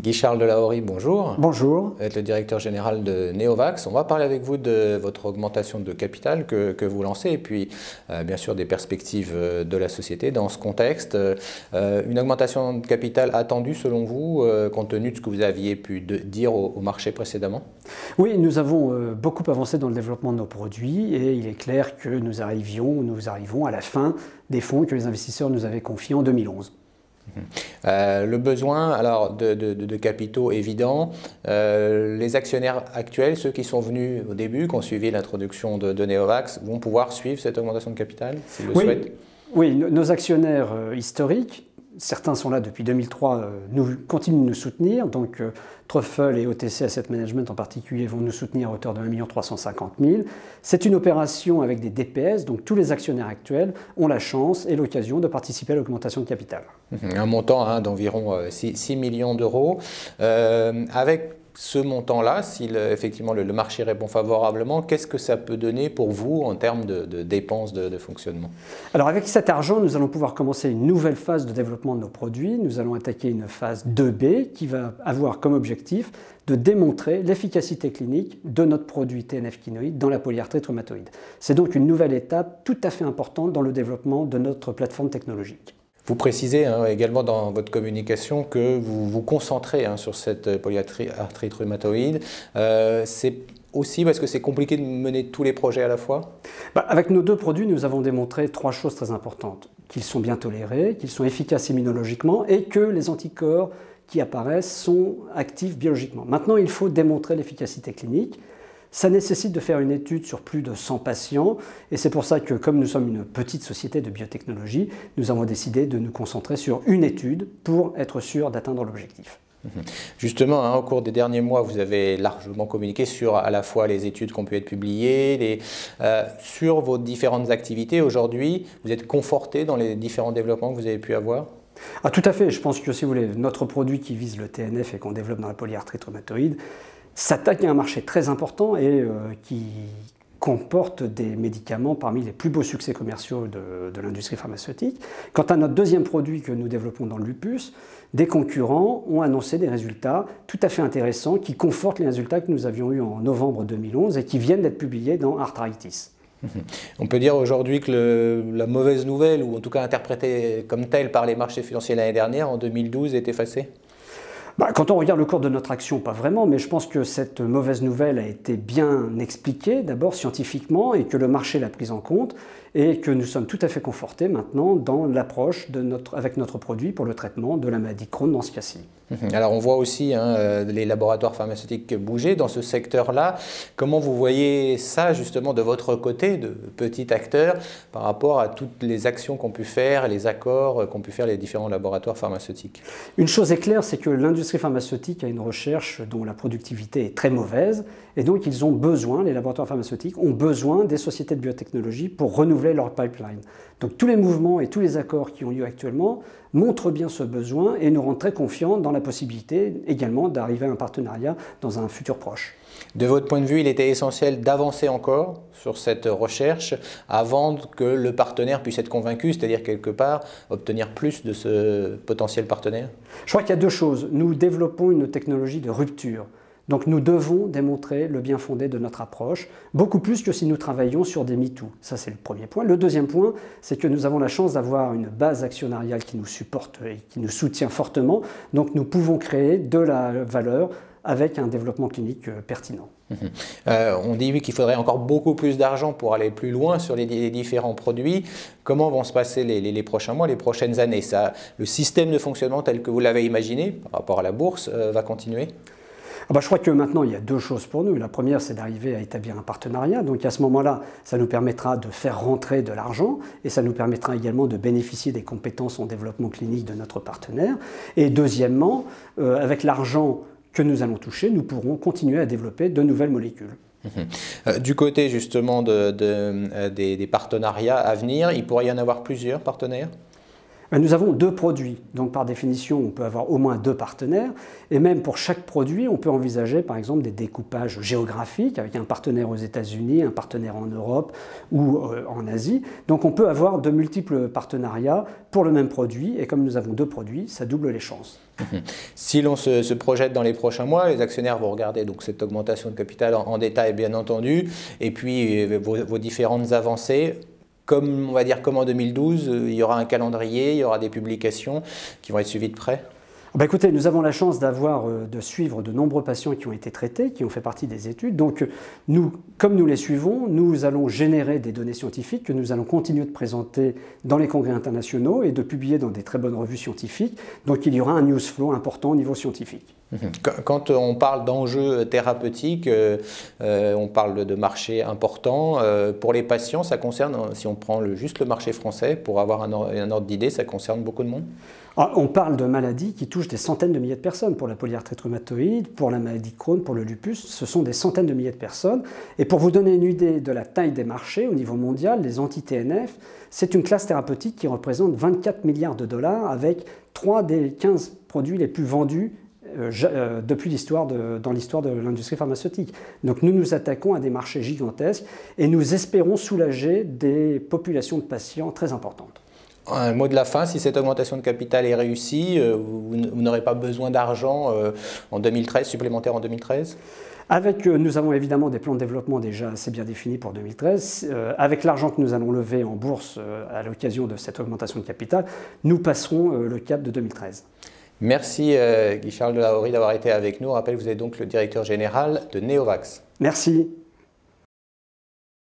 Guy-Charles Delahorie, bonjour. Bonjour. Vous êtes le directeur général de Neovax. On va parler avec vous de votre augmentation de capital que vous lancez et puis bien sûr des perspectives de la société dans ce contexte. Une augmentation de capital attendue selon vous, compte tenu de ce que vous aviez pu dire au marché précédemment? Oui, nous avons beaucoup avancé dans le développement de nos produits et il est clair que nous arrivons à la fin des fonds que les investisseurs nous avaient confiés en 2011. Le besoin alors de capitaux évident, les actionnaires actuels, ceux qui sont venus au début, qui ont suivi l'introduction de Neovax, vont pouvoir suivre cette augmentation de capital s'ils le souhaitent? Oui, nos actionnaires historiques, certains sont là depuis 2003, continuent de nous soutenir. Donc Truffle et OTC Asset Management en particulier vont nous soutenir à hauteur de 1 350 000. C'est une opération avec des DPS, donc tous les actionnaires actuels ont la chance et l'occasion de participer à l'augmentation de capital. Un montant d'environ 6 millions d'euros. Avec ce montant-là, si effectivement le marché répond favorablement, qu'est-ce que ça peut donner pour vous en termes de dépenses de fonctionnement? Alors avec cet argent, nous allons pouvoir commencer une nouvelle phase de développement de nos produits. Nous allons attaquer une phase 2B qui va avoir comme objectif de démontrer l'efficacité clinique de notre produit TNF Quinoïde dans la polyarthrite rhumatoïde. C'est donc une nouvelle étape tout à fait importante dans le développement de notre plateforme technologique. Vous précisez également dans votre communication que vous vous concentrez sur cette polyarthrite rhumatoïde. C'est aussi parce que c'est compliqué de mener tous les projets à la fois? Avec nos deux produits, nous avons démontré trois choses très importantes. Qu'ils sont bien tolérés, qu'ils sont efficaces immunologiquement et que les anticorps qui apparaissent sont actifs biologiquement. Maintenant, il faut démontrer l'efficacité clinique. Ça nécessite de faire une étude sur plus de 100 patients et c'est pour ça que, comme nous sommes une petite société de biotechnologie, nous avons décidé de nous concentrer sur une étude pour être sûr d'atteindre l'objectif. Justement, au cours des derniers mois, vous avez largement communiqué sur à la fois les études qui ont pu être publiées, sur vos différentes activités. Aujourd'hui, vous êtes conforté dans les différents développements que vous avez pu avoir? Tout à fait. Je pense que si vous voulez, notre produit qui vise le TNF et qu'on développe dans la polyarthrite rhumatoïde s'attaque à un marché très important et qui comporte des médicaments parmi les plus beaux succès commerciaux de l'industrie pharmaceutique. Quant à notre deuxième produit que nous développons dans le lupus, des concurrents ont annoncé des résultats tout à fait intéressants qui confortent les résultats que nous avions eus en novembre 2011 et qui viennent d'être publiés dans Arthritis. On peut dire aujourd'hui que la mauvaise nouvelle, ou en tout cas interprétée comme telle par les marchés financiers l'année dernière, en 2012, est effacée? Quand on regarde le cours de notre action, pas vraiment, mais je pense que cette mauvaise nouvelle a été bien expliquée, d'abord scientifiquement, et que le marché l'a prise en compte, et que nous sommes tout à fait confortés maintenant dans l'approche avec notre produit pour le traitement de la maladie Crohn dans ce cas-ci. Alors on voit aussi les laboratoires pharmaceutiques bouger dans ce secteur-là. Comment vous voyez ça justement de votre côté, de petit acteur, par rapport à toutes les actions qu'ont pu faire, les accords qu'ont pu faire les différents laboratoires pharmaceutiques? Une chose est claire, c'est que l'industrie pharmaceutique a une recherche dont la productivité est très mauvaise, et donc ils ont besoin, les laboratoires pharmaceutiques ont besoin des sociétés de biotechnologie pour renouveler leur pipeline. Donc tous les mouvements et tous les accords qui ont lieu actuellement montrent bien ce besoin et nous rendent très confiants dans la possibilité également d'arriver à un partenariat dans un futur proche. De votre point de vue, il était essentiel d'avancer encore sur cette recherche avant que le partenaire puisse être convaincu, c'est-à-dire quelque part obtenir plus de ce potentiel partenaire? Je crois qu'il y a deux choses. Nous développons une technologie de rupture. Donc nous devons démontrer le bien fondé de notre approche, beaucoup plus que si nous travaillions sur des MeToo. Ça, c'est le premier point. Le deuxième point, c'est que nous avons la chance d'avoir une base actionnariale qui nous supporte et qui nous soutient fortement. Donc nous pouvons créer de la valeur avec un développement clinique pertinent. On dit oui, qu'il faudrait encore beaucoup plus d'argent pour aller plus loin sur les différents produits. Comment vont se passer les prochains mois, les prochaines années? Le système de fonctionnement tel que vous l'avez imaginé par rapport à la bourse va continuer? Je crois que maintenant, il y a deux choses pour nous. La première, c'est d'arriver à établir un partenariat. Donc à ce moment-là, ça nous permettra de faire rentrer de l'argent et ça nous permettra également de bénéficier des compétences en développement clinique de notre partenaire. Et deuxièmement, avec l'argent que nous allons toucher, nous pourrons continuer à développer de nouvelles molécules. Du côté justement des partenariats à venir, il pourrait y en avoir plusieurs partenaires? Nous avons 2 produits, donc par définition on peut avoir au moins 2 partenaires, et même pour chaque produit on peut envisager par exemple des découpages géographiques avec un partenaire aux États-Unis, un partenaire en Europe ou en Asie. Donc on peut avoir de multiples partenariats pour le même produit, et comme nous avons 2 produits, ça double les chances. Si l'on se projette dans les prochains mois, les actionnaires vont regarder donc cette augmentation de capital en détail bien entendu, et puis vos différentes avancées. Comme, on va dire, comme en 2012, il y aura un calendrier, il y aura des publications qui vont être suivies de près? Écoutez, nous avons la chance de suivre de nombreux patients qui ont été traités, qui ont fait partie des études. Donc, comme nous les suivons, nous allons générer des données scientifiques que nous allons continuer de présenter dans les congrès internationaux et de publier dans des très bonnes revues scientifiques. Donc, il y aura un news flow important au niveau scientifique. Quand on parle d'enjeux thérapeutiques, on parle de marchés importants. Pour les patients, ça concerne, si on prend juste le marché français, pour avoir un ordre d'idée, ça concerne beaucoup de monde? On parle de maladies qui touchent des centaines de milliers de personnes. Pour la polyarthrite rhumatoïde, pour la maladie de Crohn, pour le lupus, ce sont des centaines de milliers de personnes. Et pour vous donner une idée de la taille des marchés au niveau mondial, les anti-TNF, c'est une classe thérapeutique qui représente 24 milliards de dollars avec 3 des 15 produits les plus vendus depuis dans l'histoire de l'industrie pharmaceutique. Donc nous nous attaquons à des marchés gigantesques et nous espérons soulager des populations de patients très importantes. Un mot de la fin, si cette augmentation de capital est réussie, vous n'aurez pas besoin d'argent en 2013, supplémentaire en 2013? Nous avons évidemment des plans de développement déjà assez bien définis pour 2013. Avec l'argent que nous allons lever en bourse à l'occasion de cette augmentation de capital, nous passerons le cap de 2013. Merci Guy-Charles de la Horie d'avoir été avec nous. Je rappelle que vous êtes donc le directeur général de Neovax. Merci.